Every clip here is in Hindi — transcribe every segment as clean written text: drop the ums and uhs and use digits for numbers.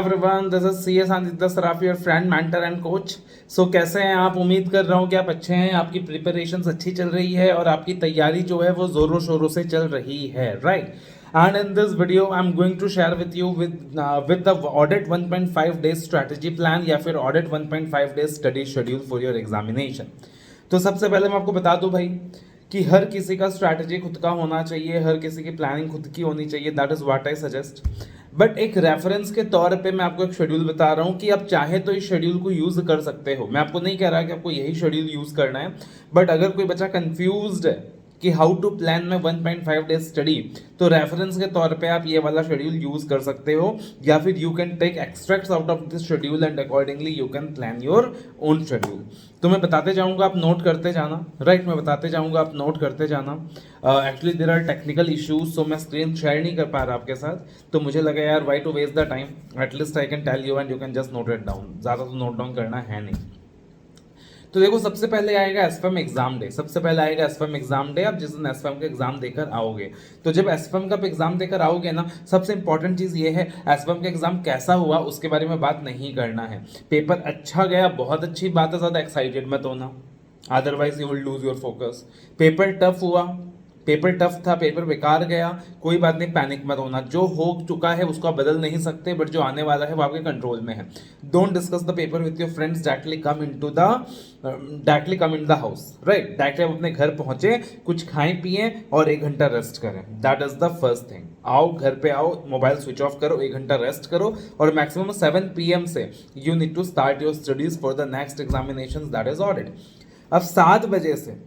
Everyone, this is C S Aditya Saraf, your friend mentor and coach. So कैसे हैं आप? उम्मीद कर रहा हूँ कि आप अच्छे हैं, आपकी प्रिपरेशंस अच्छी चल रही है और आपकी तैयारी जो है वो जोरों शोरों से चल रही है, right? And in this video I am going to share with you with the audit 1.5 days strategy plan या फिर audit 1.5 days study schedule for your examination. तो सबसे पहले मैं आपको बता दूं भाई कि हर किसी का स्ट्रैटेजी खुद का होना चाहिए, हर किसी की प्लानिंग खुद की होनी चाहिए। That is what I suggest. But एक रेफरेंस के तौर पे मैं आपको एक शेड्यूल बता रहा हूँ कि आप चाहे तो इस शेड्यूल को यूज कर सकते हो। मैं आपको नहीं कह रहा कि आपको यही शेड्यूल यूज करना है, बट अगर कोई बच्चा कंफ्यूज्ड है कि हाउ टू प्लान में 1.5 डेज स्टडी, तो रेफरेंस के तौर पे आप ये वाला शेड्यूल यूज कर सकते हो, या फिर you can take extracts out of this schedule and accordingly you can plan your own schedule. तो मैं बताते जाऊंगा, आप नोट करते जाना, राइट? मैं बताते जाऊंगा, आप नोट करते जाना। Actually there are technical issues, so मैं स्क्रीन शेयर नहीं कर पा रहा आपके साथ, तो मुझे लगा यार why to waste the time, at least I can tell you and you can just note it down. ज़्यादा तो नोट डाउन करना है नहीं। तो देखो, सबसे पहले आएगा एसएफएम एग्जाम डे। सबसे पहले आएगा एसएफएम एग्जाम डे। आप जिस दिन एसएफएम का एग्जाम देकर आओगे, तो जब एसएफएम का एग्जाम देकर आओगे ना, सबसे इंपॉर्टेंट चीज ये है एसएफएम का एग्जाम कैसा हुआ उसके बारे में बात नहीं करना है। पेपर अच्छा गया, बहुत अच्छी बात है, ज्यादा एक्साइटेड मत होना, otherwise you will lose your focus. Paper tough हुआ, पेपर टफ था, पेपर बेकार गया, कोई बात नहीं, पैनिक मत होना। जो हो चुका है उसको आप बदल नहीं सकते, बट जो आने वाला है वो आपके कंट्रोल में है। Don't discuss the paper with your friends, directly come in the house, right? Directly आप अपने घर पहुंचे, कुछ खाएं पिए और 1 घंटा रेस्ट करें। That is the first thing. आओ, घर पे आओ, मोबाइल स्विच ऑफ करो, 1 घंटा रेस्ट करो, और मैक्सिमम 7 PM से you need to start your studies for the next examination, that is audit. अब 7 बजे से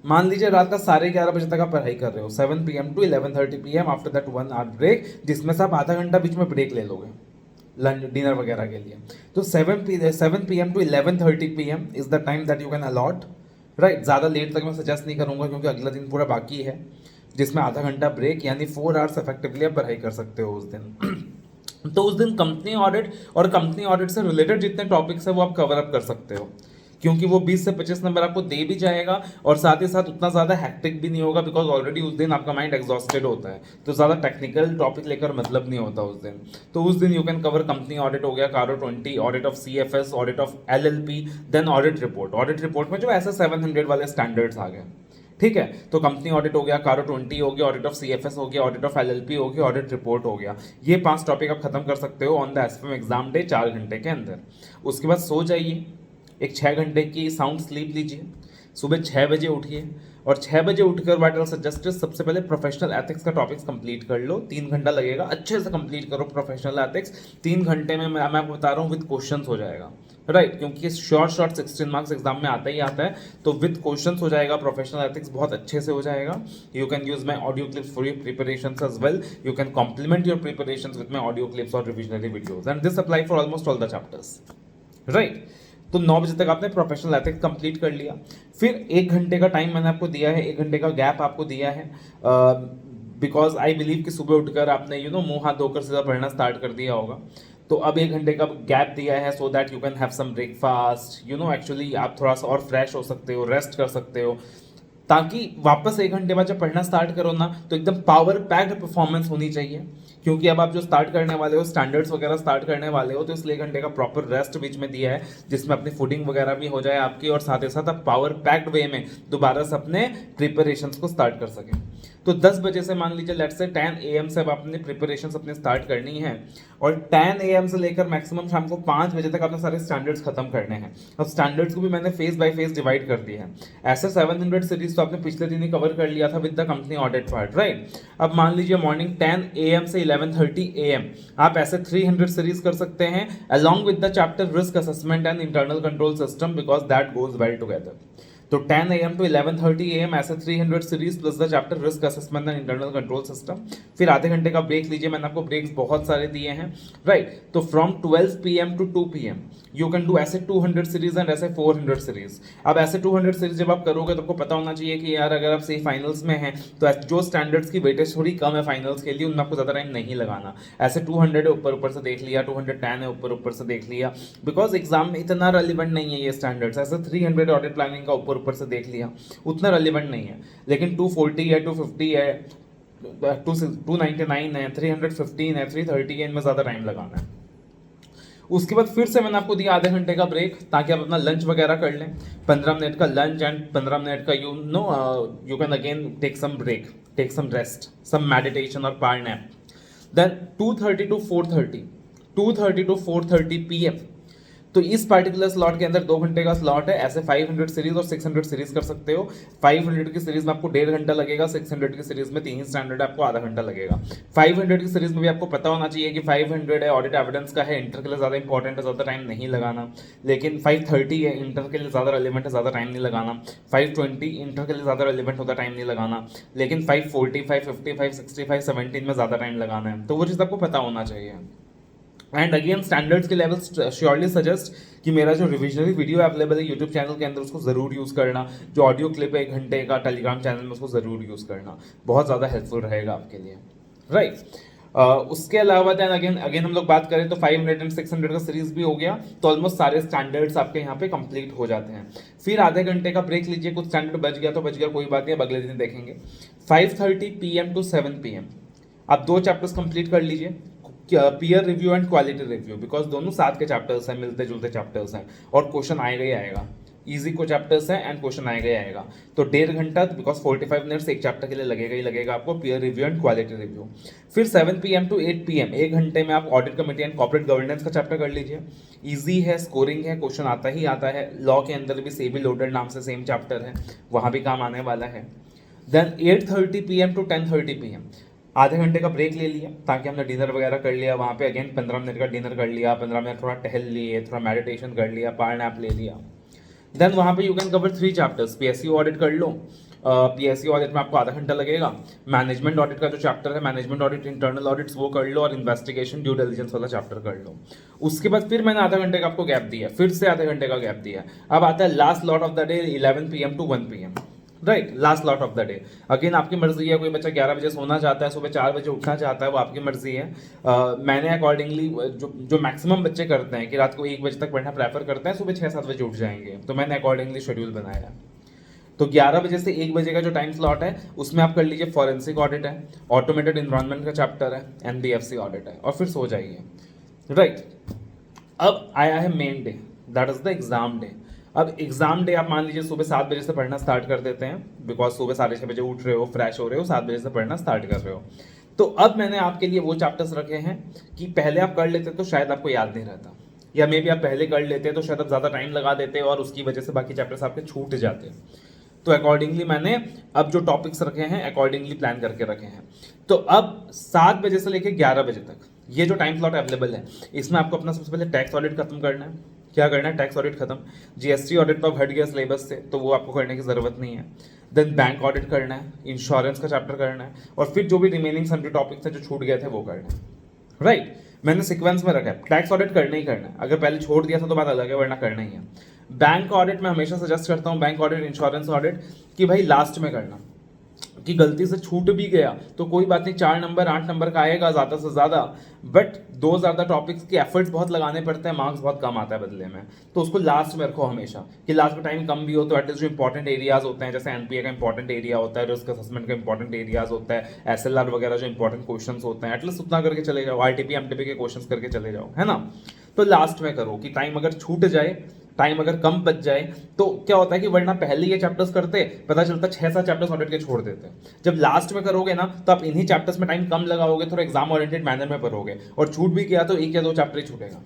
मान लीजिए रात का 11:30 बजे तक आप पढ़ाई कर रहे हो, 7 PM to 11:30 PM, after that 1 hour break, जिसमें से आप आधा घंटा बीच में ब्रेक ले लोगे लंच डिनर वगैरह के लिए। तो 7 PM to 11:30 PM is the time that you can allot, right? ज़्यादा लेट तक मैं सजेस्ट नहीं करूंगा क्योंकि अगला दिन पूरा बाकी है, जिसमें आधा घंटा ब्रेक यानी 4 आवर्स इफेक्टिवली आप पढ़ाई कर सकते हो उस दिन। तो उस दिन कंपनी ऑडिट और कंपनी ऑडिट से रिलेटेड जितने टॉपिक्स है वो आप कवर अप कर सकते हो, क्योंकि वो 20 से 25 नंबर आपको दे भी जाएगा और साथ ही साथ उतना ज़्यादा हैक्टिक भी नहीं होगा, बिकॉज ऑलरेडी उस दिन आपका माइंड एग्जॉस्टेड होता है, तो ज़्यादा टेक्निकल टॉपिक लेकर मतलब नहीं होता उस दिन। तो उस दिन you can cover company audit हो गया, CARO 20, audit of CFS, audit of LLP, then audit report. Audit report में जो ऐसे 700 वाले स्टैंडर्ड्स आ गए, ठीक है? तो कंपनी ऑडिट हो गया, कारो 20 हो गया, ऑडिट ऑफ CFS हो गया, ऑडिट ऑफ LLP हो गया, ऑडिट रिपोर्ट हो गया। ये 5 टॉपिक आप खत्म कर सकते हो on the SFM exam day, 4 घंटे के अंदर। उसके बाद सो जाइए, एक 6 घंटे की साउंड स्लीप लीजिए, सुबह 6 बजे उठिए, और 6 बजे उठकर व्हाट आई सजेस्ट, सबसे पहले प्रोफेशनल एथिक्स का टॉपिक्स कंप्लीट कर लो। 3 घंटा लगेगा, अच्छे से कंप्लीट करो प्रोफेशनल एथिक्स। 3 घंटे में मैं आपको बता रहा हूँ विद क्वेश्चंस हो जाएगा, राइट? क्योंकि शॉर्ट 16 मार्क्स एग्जाम में आता ही आता है, तो विद क्वेश्चंस हो जाएगा। प्रोफेशनल एथिक्स बहुत अच्छे से हो जाएगा। You can use my audio clips for your preparation as well. You can complement your preparation with my audio clips और revisionary videos, and this apply for almost all the chapters, right? तो 9 बजे तक आपने प्रोफेशनल एथिक्स कंप्लीट कर लिया। फिर 1 घंटे का टाइम मैंने आपको दिया है, 1 घंटे का गैप आपको दिया है, बिकॉज आई बिलीव कि सुबह उठकर आपने मुंह हाथ धोकर सीधा पढ़ना स्टार्ट कर दिया होगा। तो अब 1 घंटे का गैप दिया है so that you can have some breakfast, actually आप थोड़ा सा और फ्रेश हो सकते हो, रेस्ट कर सकते हो, ताकि वापस 1 घंटे बाद जब पढ़ना स्टार्ट करो ना, तो एकदम पावर पैक्ड परफॉर्मेंस होनी चाहिए। क्योंकि अब आप जो स्टार्ट करने वाले हो, स्टैंडर्ड्स वगैरह स्टार्ट करने वाले हो, तो इसलिए 1 घंटे का प्रॉपर रेस्ट बीच में दिया है, जिसमें अपनी फूडिंग वगैरह भी हो जाए आपकी, और साथ ही साथ आप पावर पैक्ड वे में दोबारा से अपने प्रिपरेशंस को स्टार्ट कर सकें। तो 10 बजे से मान लीजिए लेट्स से 10 AM से अब आपने प्रिपरेशंस अपने स्टार्ट करनी है, और 10 AM से लेकर मैक्सिमम शाम को 5 बजे तक आपने सारे स्टैंडर्ड्स खत्म करने हैं। अब स्टैंडर्ड्स को भी मैंने फेज बाय फेज डिवाइड कर दिया है। ऐसे 700 सीरीज तो आपने पिछले दिन ही कवर कर लिया था with the company audit part, right? अब मान लीजिए मॉर्निंग 10 AM से 11:30 AM आप ऐसे 300 सीरीज कर सकते हैं, along with the chapter risk assessment and internal control system, because that goes well together. तो 10 AM to 11:30 AM ऐसे 300 series plus the chapter risk assessment and internal control system. फिर आधे घंटे का ब्रेक लीजिए, मैंने आपको ब्रेक्स बहुत सारे दिए हैं, राइट? तो from 12 PM to 2 PM you can do ऐसे 200 सीरीज एंड ऐसे 400 सीरीज। अब ऐसे 200 सीरीज जब आप करोगे तो आपको पता होना चाहिए कि यार अगर आप सही फाइनल्स में हैं तो जो स्टैंडर्ड्स की वेटेज थोड़ी कम है फाइनल्स के लिए, उनमें आपको ज़्यादा टाइम नहीं लगाना। ऐसे 200 है, ऊपर ऊपर से देख लिया, 210 है, ऊपर ऊपर से देख लिया, बिकॉज एग्जाम में इतना रेलिवेंट नहीं है ये स्टैंडर्ड्स। ऐसे 300 ऑडिट प्लानिंग का ऊपर ऊपर से देख लिया, उतना रेलिवेंट नहीं है। लेकिन 240 है, 250 है, 299 है, 315 है, 330 है, इनमें ज़्यादा टाइम लगाना है। उसके बाद फिर से मैंने आपको दिया आधे घंटे का ब्रेक ताकि आप अपना लंच वगैरह कर लें, 15 मिनट का लंच एंड 15 मिनट का you can again take some break, take some rest, some meditation और power nap. Then 2:30 to 4:30, 2:30 to 4:30 PM, तो इस पार्टिकुलर स्लॉट के अंदर 2 घंटे का स्लॉट है। ऐसे 500 सीरीज और 600 सीरीज कर सकते हो। 500 की सीरीज में आपको 1.5 घंटा लगेगा, 600 की सीरीज में 3 ही स्टैंडर्ड आपको आधा घंटा लगेगा। 500 की सीरीज में भी आपको पता होना चाहिए कि 500 है, ऑडिट एविडेंस का है, इंटर के लिए ज़्यादा इंपॉर्टेंट है, ज़्यादा टाइम नहीं लगाना। लेकिन 530 है, इंटर के लिए ज़्यादा रेलिवेंट है, ज़्यादा टाइम नहीं लगाना। 520 इंटर के लिए ज़्यादा रेलिवेंट होता, टाइम नहीं लगाना। लेकिन 540, 550, 560, 517 में ज़्यादा टाइम लगाना है। तो वो चीज़ आपको पता होना चाहिए। एंड अगेन स्टैंडर्ड्स के लेवल्स श्योरली सजेस्ट कि मेरा जो रिविजनरी वीडियो अवेलेबल है यूट्यूब चैनल के अंदर उसको ज़रूर यूज़ करना। जो ऑडियो क्लिप है 1 घंटे का टेलीग्राम चैनल में उसको ज़रूर यूज़ करना, बहुत ज़्यादा हेल्पफुल रहेगा आपके लिए, राइट। उसके अलावा दैन अगेन हम लोग बात करें तो 500 एंड 600 का सीरीज भी हो गया, तो ऑलमोस्ट सारे स्टैंडर्ड्स आपके यहाँ पे कंप्लीट हो जाते हैं। फिर आधे घंटे का ब्रेक लीजिए, कुछ स्टैंडर्ड बच गया तो बच गया, कोई बात नहीं, अब अगले दिन देखेंगे। 5:30 PM to 7 PM आप 2 चैप्टर्स कंप्लीट कर लीजिए, peer review and quality review, because दोनों साथ के चैप्टर्स हैं, मिलते जुलते चैप्टर्स हैं और क्वेश्चन आएगा ही आएगा। इजी को चैप्टर्स है एंड क्वेश्चन आएगा ही आएगा, तो 1.5 घंटा बिकॉज 45 मिनट्स एक चैप्टर के लिए लगेगा ही लगेगा आपको, peer review and quality review. फिर 7 PM to 8 PM 1 घंटे में आप audit committee and corporate governance का चैप्टर कर लीजिए। ईजी है, स्कोरिंग है, क्वेश्चन आता ही आता है। लॉ के अंदर भी सेबी लोडेड नाम से सेम चैप्टर है, वहाँ भी काम आने वाला है। देन 8:30 PM to 10:30 PM आधे घंटे का ब्रेक ले लिया ताकि हमने डिनर वगैरह कर लिया। वहाँ पे अगेन 15 मिनट का डिनर कर लिया, 15 मिनट थोड़ा टहल लिए, थोड़ा मेडिटेशन कर लिया, पावर नैप ले लिया। देन वहाँ पे you can cover 3 chapters. PSU audit कर लो, PSU ऑडिट में आपको आधा घंटा लगेगा। मैनेजमेंट ऑडिट का जो चैप्टर है, मैनेजमेंट ऑडिट, इंटरनल ऑडिट्स, वो कर लो और इन्वेस्टिगेशन ड्यू डिलिजेंस वाला चैप्टर कर लो। उसके बाद फिर मैंने आधा घंटे का आपको गैप दिया, फिर से आधे घंटे का गैप दिया। अब आता है last lot of the day 11 PM to 1 PM, right, last lot of the day. Again आपकी मर्जी है, कोई बच्चा 11 बजे सोना चाहता है, सुबह 4 बजे उठना चाहता है, वो आपकी मर्जी है। मैंने अकॉर्डिंगली जो मैक्सिमम बच्चे करते हैं कि रात को 1 बजे तक पढ़ना प्रेफर करते हैं, सुबह 6-7 बजे उठ जाएंगे, तो मैंने अकॉर्डिंगली शेड्यूल बनाया है। तो 11 बजे से 1 बजे का जो टाइम स्लॉट है उसमें आप कर लीजिए फॉरेंसिक ऑडिट है, ऑटोमेटेड एनवायरनमेंट का चैप्टर है, NBFC ऑडिट है, और फिर सो जाइए, राइट। अब आया है main day, that is the exam day. अब एग्जाम डे आप मान लीजिए सुबह 7 बजे से पढ़ना स्टार्ट कर देते हैं, बिकॉज सुबह 6:30 बजे उठ रहे हो, फ्रेश हो रहे हो, 7 बजे से पढ़ना स्टार्ट कर रहे हो। तो अब मैंने आपके लिए वो चैप्टर्स रखे हैं कि पहले आप कर लेते तो शायद आपको याद नहीं रहता, या मे बी आप पहले कर लेते तो शायद आप ज़्यादा टाइम लगा देते और उसकी वजह से बाकी चैप्टर्स आपके छूट जाते। तो अकॉर्डिंगली मैंने अब जो टॉपिक्स रखे हैं अकॉर्डिंगली प्लान करके रखे हैं। तो अब 7 बजे से लेकर 11 बजे तक ये जो टाइम स्लॉट अवेलेबल है, इसमें आपको अपना सबसे पहले टैक्स ऑडिट खत्म करना है। क्या करना है? टैक्स ऑडिट खत्म। GST ऑडिट तो अब हट गया सिलेबस से, तो वो आपको करने की ज़रूरत नहीं है। देन बैंक ऑडिट करना है, इंश्योरेंस का चैप्टर करना है, और फिर जो भी रिमेनिंग सभी टॉपिक्स हैं जो छूट गए थे वो करना है, राइट। मैंने सीक्वेंस में रखा है, टैक्स ऑडिट करना ही करना है। अगर पहले छोड़ दिया था तो बात अलग है, वरना करना ही है। बैंक ऑडिट मैं हमेशा सजेस्ट करता हूँ, बैंक ऑडिट, इंश्योरेंस ऑडिट, कि भाई लास्ट में करना, कि गलती से छूट भी गया तो कोई बात नहीं, 4 नंबर 8 नंबर का आएगा ज़्यादा से ज़्यादा, बट 2 ज़्यादा टॉपिक्स के एफर्ट्स बहुत लगाने पड़ते हैं, मार्क्स बहुत कम आता है बदले में। तो उसको लास्ट में रखो हमेशा, कि लास्ट में टाइम कम भी हो तो एटलीस्ट जो इंपॉर्टेंट एरियाज होते हैं, जैसे NPA का इंपॉर्टेंट एरिया होता है, रिस्क असेसमेंट का इंपॉर्टेंट एरियाज होता है, SLR वगैरह जो इंपॉर्टेंट क्वेश्चन होते हैं, एटलीस्ट उतना करके चले जाओ, RTP MTP के क्वेश्चन करके चले जाओ, है ना। तो लास्ट में करो, कि टाइम अगर छूट जाए, टाइम अगर कम बच जाए, तो क्या होता है कि वरना पहले ये चैप्टर्स करते, पता चलता 6-7 चैप्टर्स ऑडिट के छोड़ देते। जब लास्ट में करोगे ना, तो आप इन्हीं चैप्टर्स में टाइम कम लगाओगे, थोड़ा एग्जाम ओरिएंटेड मैनर में पढ़ोगे, और छूट भी गया तो 1 या 2 चैप्टर ही छूटेगा।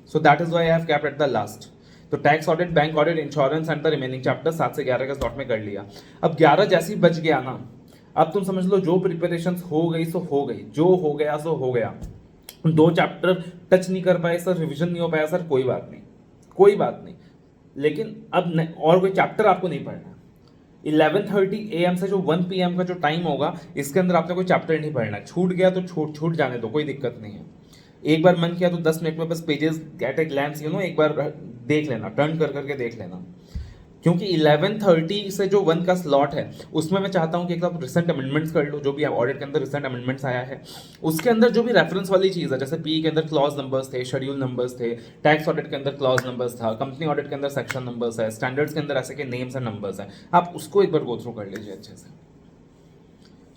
So that is why I have kept at the last. तो tax audit, bank audit, insurance and the remaining chapter 7 से 11 के स्लॉट में कर लिया। अब 11 जैसे ही बच गया ना, अब तुम समझ लो जो प्रिपरेशन हो गई सो हो गई, जो हो गया सो हो गया। 2 चैप्टर टच नहीं कर पाए सर, रिविजन नहीं हो पाया सर, कोई बात नहीं, कोई बात नहीं। लेकिन अब और कोई चैप्टर आपको नहीं पढ़ना। 11:30 AM से जो 1 PM का जो टाइम होगा, इसके अंदर आपने कोई चैप्टर नहीं पढ़ना। छूट गया तो छूट जाने दो, कोई दिक्कत नहीं है। एक बार मन किया तो 10 मिनट में बस पेजेस एट ए ग्लैंस एक बार देख लेना, टर्न कर करके देख लेना। क्योंकि 11:30 से जो 1 का स्लॉट है, उसमें मैं चाहता हूं कि एक तो आप रिसेंट अमेंडमेंट्स कर लो, जो भी ऑडिट के अंदर रिसेंट अमेंडमेंट्स आया है, उसके अंदर जो भी रेफरेंस वाली चीज़ है, जैसे PE के अंदर क्लॉज नंबर्स थे, शेड्यूल नंबर्स थे, टैक्स ऑडिट के अंदर क्लॉज नंबर्स था, कंपनी ऑडिट के अंदर सेक्शन नंबर्स है, स्टैंडर्ड्स के अंदर ऐसे के नेम्स एंड नंबर्स हैं, आप उसको एक बार गो थ्रू कर लीजिए अच्छे से,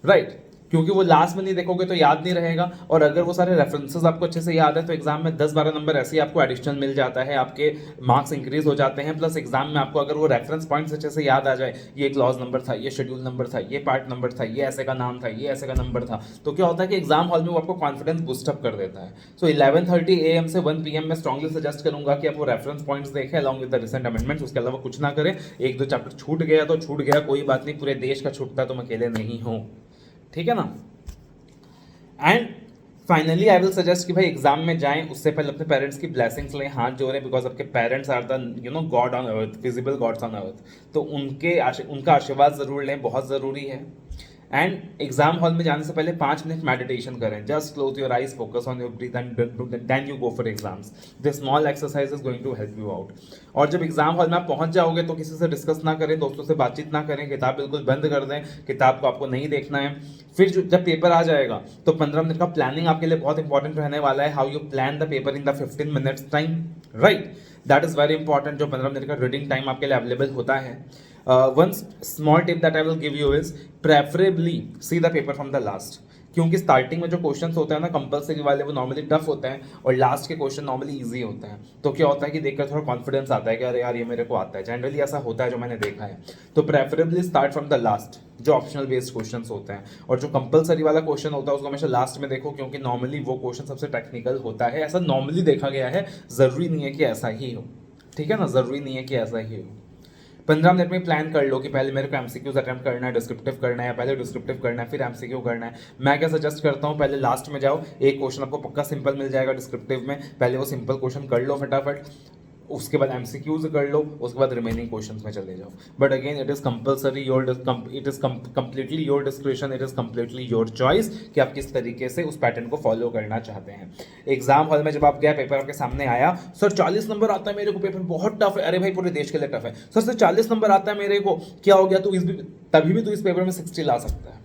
राइट। क्योंकि वो लास्ट में नहीं देखोगे तो याद नहीं रहेगा, और अगर वो सारे रेफरेंसेस आपको अच्छे से याद है तो एग्जाम में 10-12 नंबर ऐसे ही आपको एडिशनल मिल जाता है, आपके मार्क्स इंक्रीज हो जाते हैं। प्लस एग्जाम में आपको अगर वो रेफरेंस पॉइंट्स अच्छे से याद आ जाए, ये क्लॉज नंबर था, ये शेड्यूल नंबर था, ये पार्ट नंबर था, ये ऐसे का नाम था, ये ऐसे का नंबर था, तो क्या होता है कि एग्जाम हॉल में वो आपको कॉन्फिडेंस बूस्टअप कर देता है। सो 11:30 AM से 1 PM में स्ट्रांगली सजेस्ट करूंगा कि आप वो रेफरेंस पॉइंट्स देखें along with the recent amendments. उसके अलावा कुछ ना करें। 1-2 चैप्टर छूट गया तो छूट गया, कोई बात नहीं, पूरे देश का छूटता है तो मैं अकेले नहीं हूँ, ठीक है ना। And finally I will suggest कि भाई एग्जाम में जाएं उससे पहले अपने पेरेंट्स की ब्लेसिंग्स लें, हाथ जोड़ें, बिकॉज आपके parents are the god on earth, visible gods on earth, तो उनका आशीर्वाद जरूर लें, बहुत ज़रूरी है। एंड एग्जाम हॉल में जाने से पहले 5 मिनट मेडिटेशन करें, just close your eyes, focus on your breath and then you go for exams. This small exercise is going to help you out. और जब एग्जाम हॉल में आप पहुंच जाओगे तो किसी से डिस्कस ना करें, दोस्तों से बातचीत ना करें, किताब बिल्कुल बंद कर दें, किताब को आपको नहीं देखना है। फिर जब पेपर आ जाएगा तो 15 मिनट का प्लानिंग आपके लिए बहुत इंपॉर्टेंट रहने वाला है। How you plan the paper in the 15 minutes time, right, that is very important. जो 15 मिनट का रीडिंग टाइम आपके लिए अवेलेबल होता है। One small tip that I will give you is preferably see the paper from the last, क्योंकि स्टार्टिंग में जो क्वेश्चंस होते हैं ना कंपलसरी वाले, वो नॉर्मली टफ होते हैं, और लास्ट के क्वेश्चन नॉर्मली इजी होते हैं। तो क्या होता है कि देखकर थोड़ा कॉन्फिडेंस आता है कि अरे यार ये मेरे को आता है, जनरली ऐसा होता है जो मैंने देखा है। तो preferably start from the last, जो ऑप्शनल बेस्ड क्वेश्चंस होते हैं, और जो कंपलसरी वाला क्वेश्चन होता है उसको हमेशा लास्ट में देखो, क्योंकि नॉर्मली वो क्वेश्चन सबसे टेक्निकल होता है। ऐसा नॉर्मली देखा गया है, ज़रूरी नहीं है कि ऐसा ही हो, ठीक है ना, ज़रूरी नहीं है कि ऐसा ही हो। 15 मिनट में प्लान कर लो कि पहले मेरे को एमसीक्यूज अटेम्प्ट करना है, डिस्क्रिप्टिव करना है, या पहले डिस्क्रिप्टिव करना है फिर एमसीक्यू करना है। मैं क्या सजेस्ट करता हूँ, पहले लास्ट में जाओ, एक क्वेश्चन आपको पक्का सिंपल मिल जाएगा डिस्क्रिप्टिव में, पहले वो सिंपल क्वेश्चन कर लो फटाफट, उसके बाद एमसीक्यूज कर लो, उसके बाद रिमेनिंग क्वेश्चंस में चले जाओ। But again it is compulsory, it is completely your description, it is completely your choice कि आप किस तरीके से उस पैटर्न को फॉलो करना चाहते हैं। एग्जाम हॉल में जब आप गए, पेपर आपके सामने आया, सर 40 नंबर आता है मेरे को, पेपर बहुत टफ है, अरे भाई पूरे देश के लिए टफ है, सर 40 नंबर आता है मेरे को, क्या हो गया, तभी भी तू इस पेपर में 60 ला सकता है।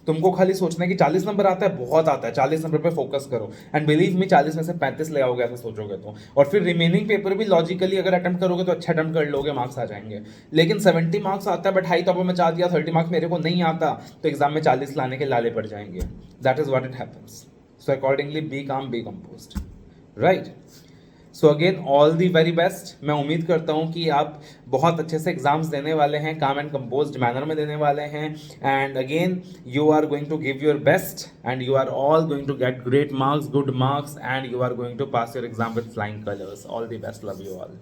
तुमको खाली सोचना है कि 40 नंबर आता है, बहुत आता है, 40 नंबर पे फोकस करो, एंड बिलीव मी 40 में से 35 ले आओगे ऐसा सोचोगे तो। और फिर रिमेनिंग पेपर भी लॉजिकली अगर अटेम्प्ट करोगे तो अच्छा अटेम्प्ट कर लोगे, मार्क्स आ जाएंगे। लेकिन 70 मार्क्स आता है बट हाई टॉपर में चाह दिया, 30 मार्क्स मेरे को नहीं आता, तो एग्जाम में 40 लाने के लाले पड़ जाएंगे। That is what it happens. So accordingly be calm, be composed, right. So again all the very best. मैं उम्मीद करता हूँ कि आप बहुत अच्छे से एग्जाम्स देने वाले हैं, काम एंड कंपोज्ड मैनर में देने वाले हैं, and again you are going to give your best and you are all going to get great marks, good marks, and you are going to pass your exam with flying colours. All the best, love you all.